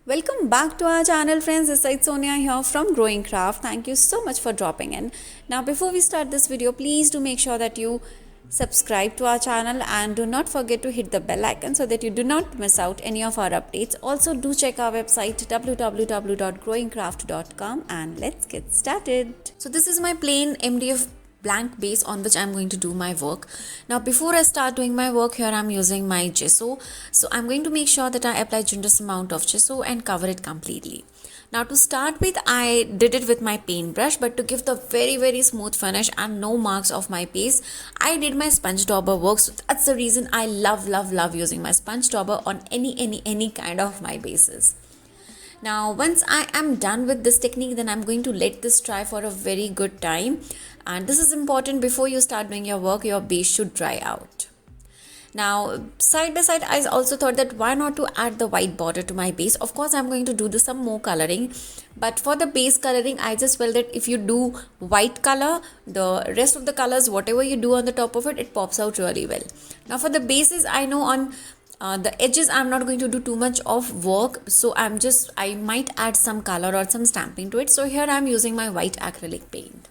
Welcome back to our channel, friends. This is Sonia here from Growing Craft. Thank you so much for dropping in. Now, before we start this video, please do make sure that you subscribe to our channel and do not forget to hit the bell icon so that you do not miss out any of our updates. Also, do check our website www.growingcraft.com and let's get started. So, this is my plain MDF blank base on which I'm going to do my work. Now before I start doing my work, here I'm using my gesso. So I'm going to make sure that I apply generous amount of gesso and cover it completely. Now to start with, I did it with my paintbrush, but to give the very smooth finish and no marks of my base, I did my sponge dauber work. So that's the reason I love using my sponge dauber on any kind of my bases. Now once I am done with this technique, then I'm going to let this dry for a very good time, and this is important. Before you start doing your work, your base should dry out. Now side by side, I also thought that why not to add the white border to my base. Of course I'm going to do some more coloring, but for the base coloring I just felt that if you do white color, the rest of the colors, whatever you do on the top of it, it pops out really well. Now for the bases, I know on the edges I'm not going to do too much of work, so I might add some color or some stamping to it. So here I'm using my white acrylic paint.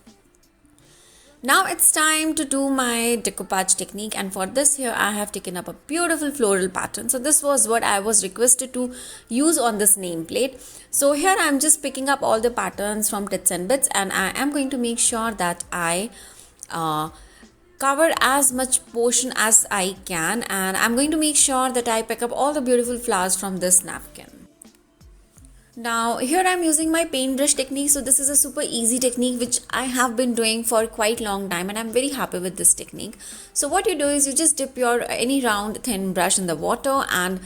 Now it's time to do my decoupage technique, and for this here I have taken up a beautiful floral pattern. So this was what I was requested to use on this nameplate. So here I'm just picking up all the patterns from Tits and Bits, and I am going to make sure that I cover as much portion as I can, and I'm going to make sure that I pick up all the beautiful flowers from this napkin. Now here I'm using my paintbrush technique. So this is a super easy technique which I have been doing for quite long time, and I'm very happy with this technique. So what you do is you just dip your any round thin brush in the water and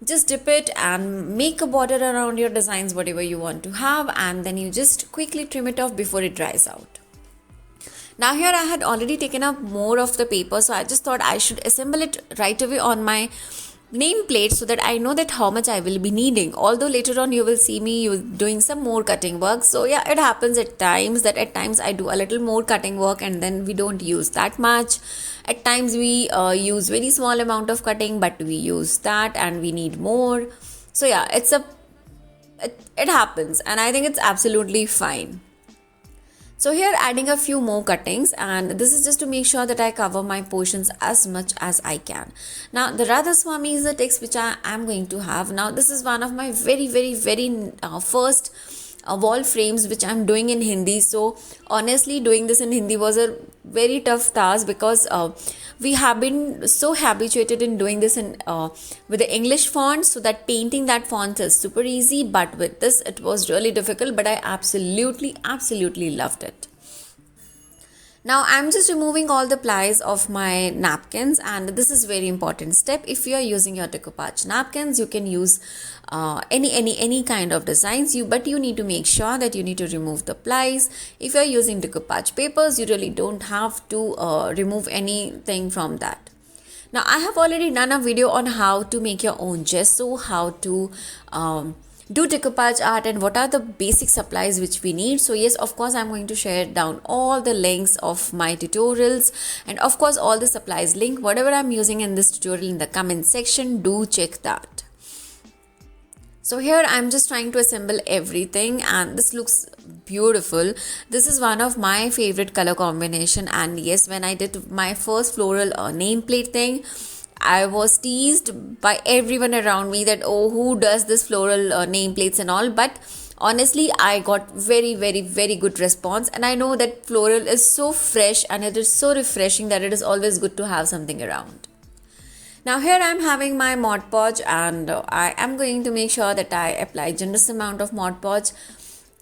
just dip it and make a border around your designs, whatever you want to have, and then you just quickly trim it off before it dries out. Now here I had already taken up more of the paper, so I just thought I should assemble it right away on my nameplate so that I know that how much I will be needing. Although later on you will see me doing some more cutting work. So yeah, it happens at times I do a little more cutting work and then we don't use that much. At times we use very small amount of cutting, but we use that and we need more. So yeah, it happens, and I think it's absolutely fine. So here adding a few more cuttings, and this is just to make sure that I cover my portions as much as I can. Now the Radha Swami is the text which I am going to have. Now this is one of my very first wall frames which I'm doing in Hindi. So honestly, doing this in Hindi was a very tough task because we have been so habituated in doing this in with the English font, so that painting that font is super easy, but with this it was really difficult, but I absolutely loved it. Now I'm just removing all the plies of my napkins, and this is very important step. If you are using your decoupage napkins, you can use any kind of designs, but you need to make sure that you need to remove the plies. If you are using decoupage papers, you really don't have to remove anything from that. Now I have already done a video on how to make your own gesso, how to do decoupage art, and what are the basic supplies which we need. So yes, of course I'm going to share down all the links of my tutorials, and of course all the supplies link, whatever I'm using in this tutorial, in the comment section. Do check that. So here I'm just trying to assemble everything, and this looks beautiful. This is one of my favorite color combination, and yes, when I did my first floral nameplate thing, I was teased by everyone around me that, oh, who does this floral nameplates and all. But honestly, I got very good response, and I know that floral is so fresh and it is so refreshing that it is always good to have something around. Now here I am having my Mod Podge, and I am going to make sure that I apply generous amount of Mod Podge,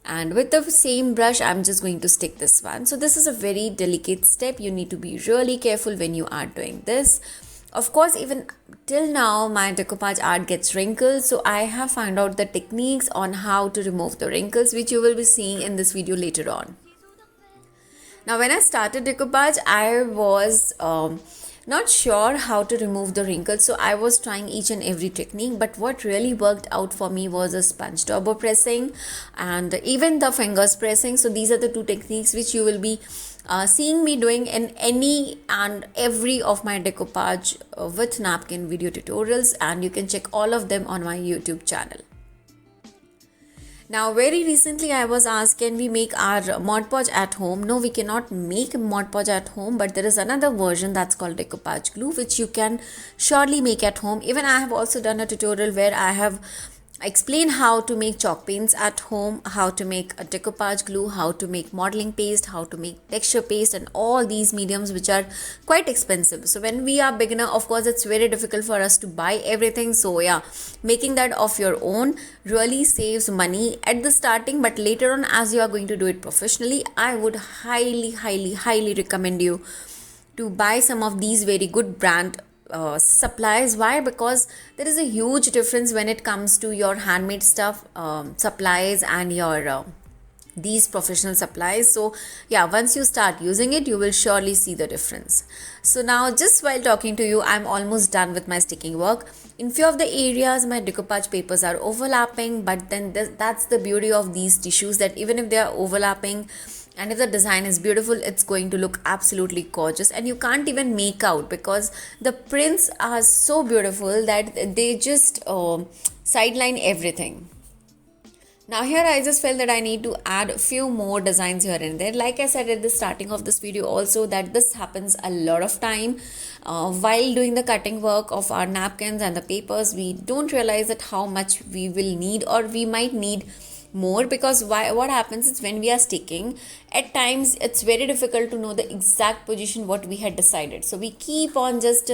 and with the same brush I'm just going to stick this one. So this is a very delicate step. You need to be really careful when you are doing this. Of course, even till now my decoupage art gets wrinkles, so I have found out the techniques on how to remove the wrinkles, which you will be seeing in this video later on. Now when I started decoupage, I was not sure how to remove the wrinkles, so I was trying each and every technique, but what really worked out for me was a sponge dauber pressing and even the fingers pressing. So these are the two techniques which you will be seeing me doing in any and every of my decoupage with napkin video tutorials, and you can check all of them on my YouTube channel. Now, very recently I was asked, can we make our Mod Podge at home? No, we cannot make Mod Podge at home, but there is another version that's called decoupage glue, which you can surely make at home. Even I have also done a tutorial where I have explain how to make chalk paints at home, how to make a decoupage glue, how to make modeling paste, how to make texture paste, and all these mediums which are quite expensive. So when we are beginner, of course it's very difficult for us to buy everything. So yeah, making that of your own really saves money at the starting, but later on as you are going to do it professionally, I would highly recommend you to buy some of these very good brand supplies. Why? Because there is a huge difference when it comes to your handmade stuff, supplies, and your these professional supplies. So yeah, once you start using it, you will surely see the difference. So now, just while talking to you, I'm almost done with my sticking work. In few of the areas my decoupage papers are overlapping, but then that's the beauty of these tissues, that even if they are overlapping and if the design is beautiful, it's going to look absolutely gorgeous, and you can't even make out because the prints are so beautiful that they just sideline everything. Now here I just felt that I need to add a few more designs here and there. Like I said at the starting of this video also, that this happens a lot of time while doing the cutting work of our napkins and the papers. We don't realize that how much we will need, or we might need more, because what happens is when we are sticking, at times it's very difficult to know the exact position what we had decided. So we keep on just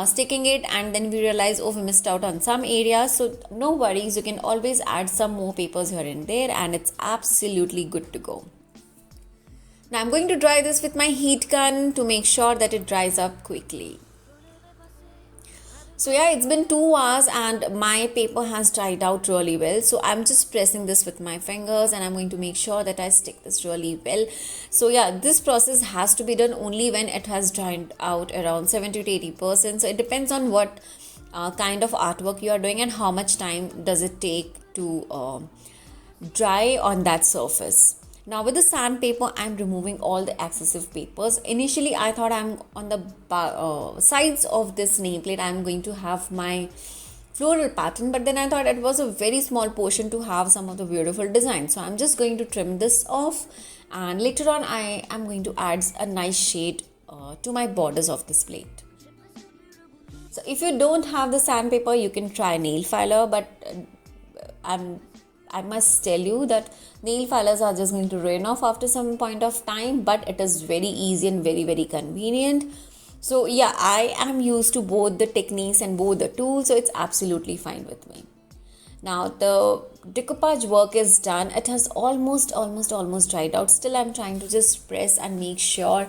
sticking it, and then we realize, oh, we missed out on some areas. So no worries, you can always add some more papers here and there, and it's absolutely good to go. Now I'm going to dry this with my heat gun to make sure that it dries up quickly. So yeah, it's been 2 hours and my paper has dried out really well. So I'm just pressing this with my fingers, and I'm going to make sure that I stick this really well. So yeah, this process has to be done only when it has dried out around 70 to 80%. So it depends on what kind of artwork you are doing and how much time does it take to dry on that surface. Now with the sandpaper, I'm removing all the excessive papers. Initially, I thought I'm on the sides of this nameplate, I'm going to have my floral pattern, but then I thought it was a very small portion to have some of the beautiful designs. So I'm just going to trim this off, and later on I am going to add a nice shade to my borders of this plate. So if you don't have the sandpaper, you can try nail filer, but I must tell you that nail filers are just going to rain off after some point of time, but it is very easy and very convenient. So yeah, I am used to both the techniques and both the tools, so it's absolutely fine with me. Now the decoupage work is done. It has almost dried out. Still I'm trying to just press and make sure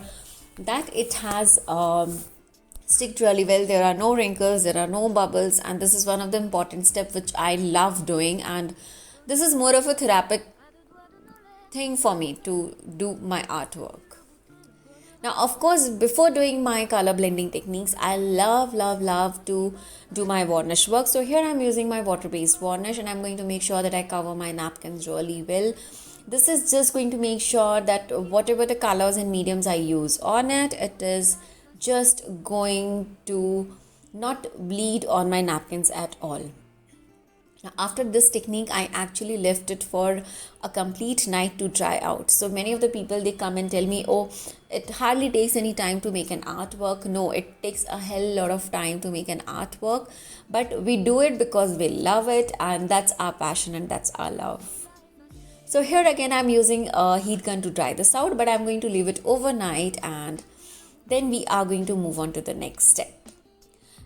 that it has sticked really well. There are no wrinkles, there are no bubbles, and this is one of the important steps which I love doing, and this is more of a therapeutic thing for me to do my artwork. Now, of course, before doing my color blending techniques, I love to do my varnish work. So here I'm using my water-based varnish, and I'm going to make sure that I cover my napkins really well. This is just going to make sure that whatever the colors and mediums I use on it, it is just going to not bleed on my napkins at all. Now, after this technique, I actually left it for a complete night to dry out. So many of the people, they come and tell me, oh, it hardly takes any time to make an artwork. No, it takes a hell lot of time to make an artwork, but we do it because we love it, and that's our passion and that's our love. So here again, I'm using a heat gun to dry this out, but I'm going to leave it overnight, and then we are going to move on to the next step.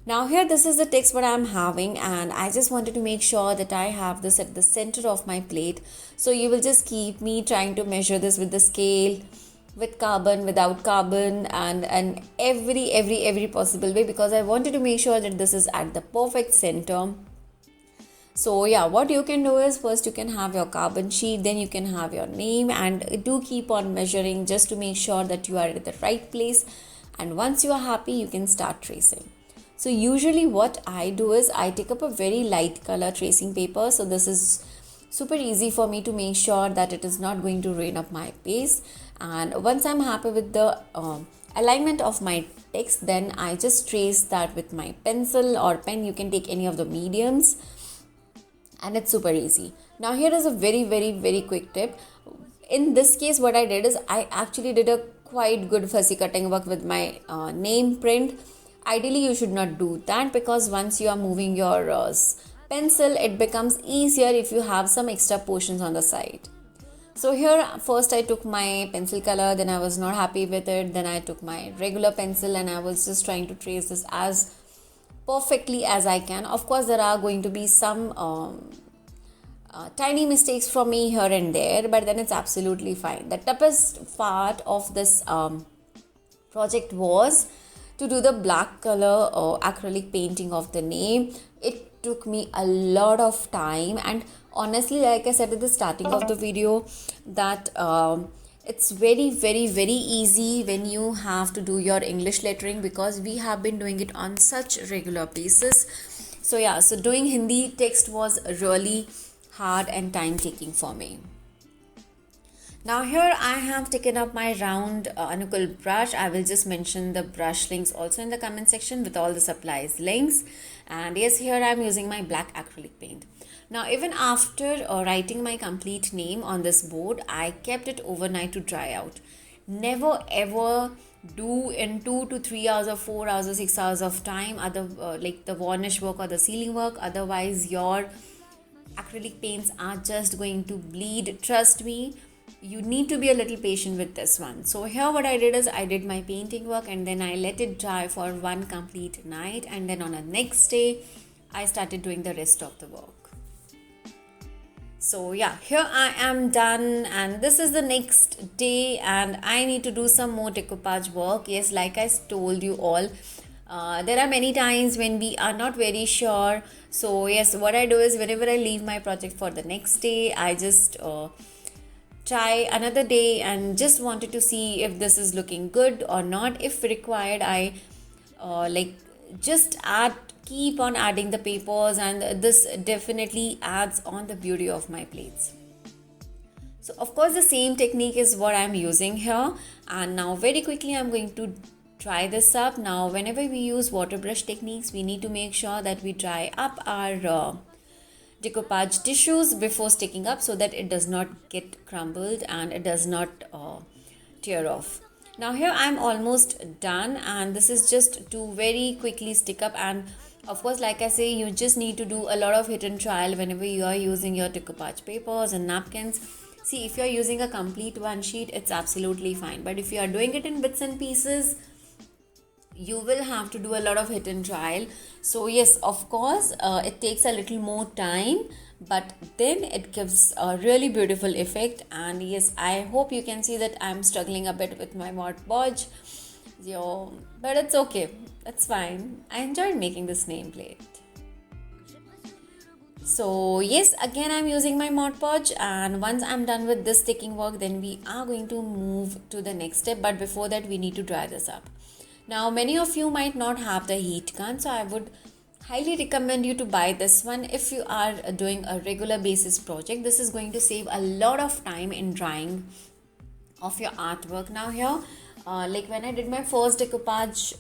Now here, this is the text what I'm having, and I just wanted to make sure that I have this at the center of my plate. So you will just keep me trying to measure this with the scale, with carbon, without carbon, and every possible way, because I wanted to make sure that this is at the perfect center. So yeah, what you can do is, first you can have your carbon sheet, then you can have your name, and do keep on measuring just to make sure that you are at the right place. And once you are happy, you can start tracing. So usually what I do is I take up a very light color tracing paper. So this is super easy for me to make sure that it is not going to rain up my paste. And once I'm happy with the alignment of my text, then I just trace that with my pencil or pen. You can take any of the mediums. and it's super easy. Now here is a very quick tip. In this case, what I did is I actually did a quite good fussy cutting work with my name print. Ideally you should not do that, because once you are moving your pencil, it becomes easier if you have some extra portions on the side. So here first I took my pencil color, then I was not happy with it, then I took my regular pencil and I was just trying to trace this as perfectly as I can. Of course there are going to be some tiny mistakes from me here and there, but then it's absolutely fine. The toughest part of this project was to do the black color acrylic painting of the name. It took me a lot of time, and honestly, like I said at the starting of the video, that it's very easy when you have to do your English lettering, because we have been doing it on such regular basis. So yeah, so doing Hindi text was really hard and time taking for me. Now here I have taken up my round Anukul brush. I will just mention the brush links also in the comment section with all the supplies links. And yes, here I am using my black acrylic paint. Now even after writing my complete name on this board, I kept it overnight to dry out. Never ever do in 2 to 3 hours or 4 hours or 6 hours of time like the varnish work or the sealing work. Otherwise your acrylic paints are just going to bleed. Trust me, you need to be a little patient with this one. So here what I did is I did my painting work and then I let it dry for one complete night, and then on the next day I started doing the rest of the work. So yeah, here I am done, and this is the next day and I need to do some more decoupage work. Yes, like I told you all, there are many times when we are not very sure. So yes, what I do is whenever I leave my project for the next day, I just try another day and just wanted to see if this is looking good or not. If required, I just keep on adding the papers, and this definitely adds on the beauty of my plates. So of course the same technique is what I'm using here, and now very quickly I'm going to try this up. Now whenever we use water brush techniques, we need to make sure that we dry up our decoupage tissues before sticking up, so that it does not get crumbled and it does not tear off. Now here I'm almost done, and this is just to very quickly stick up. And of course, like I say, you just need to do a lot of hit and trial whenever you are using your decoupage papers and napkins. See, if you're using a complete one sheet, it's absolutely fine, but if you are doing it in bits and pieces, you will have to do a lot of hit and trial. So yes, of course it takes a little more time, but then it gives a really beautiful effect. And yes, I hope you can see that I'm struggling a bit with my Mod Podge, but it's okay, that's fine. I enjoyed making this nameplate. So yes, again I'm using my Mod Podge, and once I'm done with this sticking work, then we are going to move to the next step. But before that, we need to dry this up. Now many of you might not have the heat gun, so I would highly recommend you to buy this one if you are doing a regular basis project. This is going to save a lot of time in drying of your artwork. Now here, like when I did my first decoupage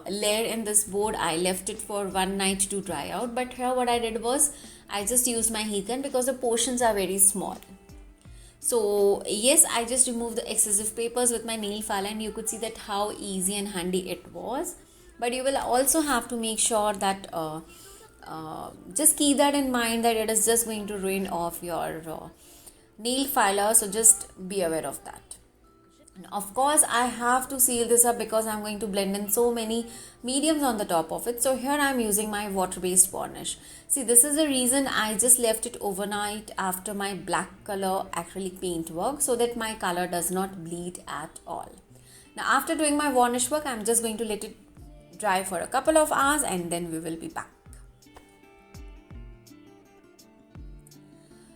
layer in this board, I left it for one night to dry out. But here what I did was I just used my heat gun because the portions are very small. So yes, I just removed the excessive papers with my nail file, and you could see that how easy and handy it was. But you will also have to make sure that just keep that in mind, that it is just going to ruin off your nail filer. So just be aware of that. And of course, I have to seal this up because I'm going to blend in so many mediums on the top of it. So here I'm using my water-based varnish. See, this is the reason I just left it overnight after my black color acrylic paint work, so that my color does not bleed at all. Now after doing my varnish work, I'm just going to let it dry for a couple of hours, and then we will be back.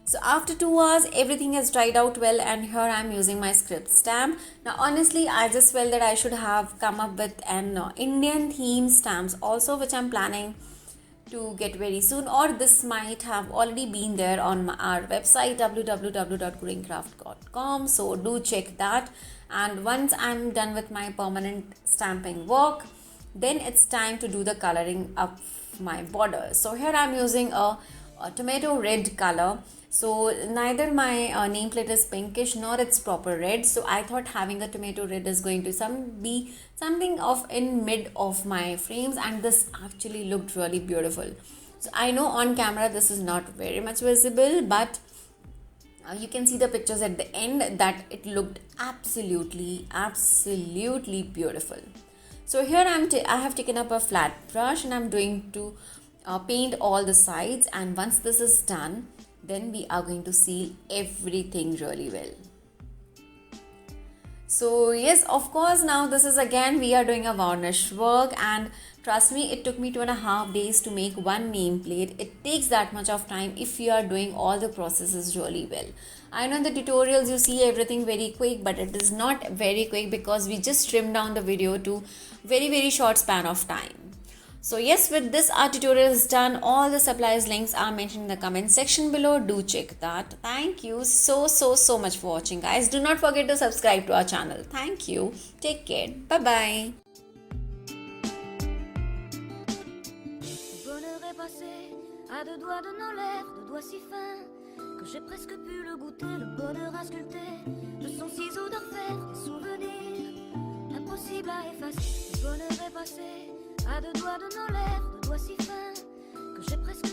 So after 2 hours, everything has dried out well, and here I am using my script stamp. Now honestly, I just felt that I should have come up with an Indian theme stamps also, which I'm planning to get very soon, or this might have already been there on our website www.gurengcraft.com. so do check that. And once I'm done with my permanent stamping work, then it's time to do the coloring of my border. So here I'm using a tomato red color. So neither my nameplate is pinkish nor it's proper red. So I thought having a tomato red is going to be something of in mid of my frames, and this actually looked really beautiful. So I know on camera this is not very much visible, but you can see the pictures at the end that it looked absolutely beautiful. So here I have taken up a flat brush and I'm going to paint all the sides, and once this is done, then we are going to seal everything really well. So yes, of course, now this is again we are doing a varnish work, and trust me, it took me 2.5 days to make one nameplate. It takes that much of time if you are doing all the processes really well. I know in the tutorials you see everything very quick, but it is not very quick because we just trimmed down the video to very short span of time. So yes, with this our tutorial is done. All the supplies links are mentioned in the comment section below. Do check that. Thank you so much for watching, guys. Do not forget to subscribe to our channel. Thank you. Take care. Bye bye. À deux doigts de nos lèvres, deux doigts si fins que j'ai presque pu le goûter, le bonheur à sculpter de son ciseau d'orfèvre, des souvenirs impossibles à effacer. Le bonheur est passé à deux doigts de nos lèvres, deux doigts si fins que j'ai presque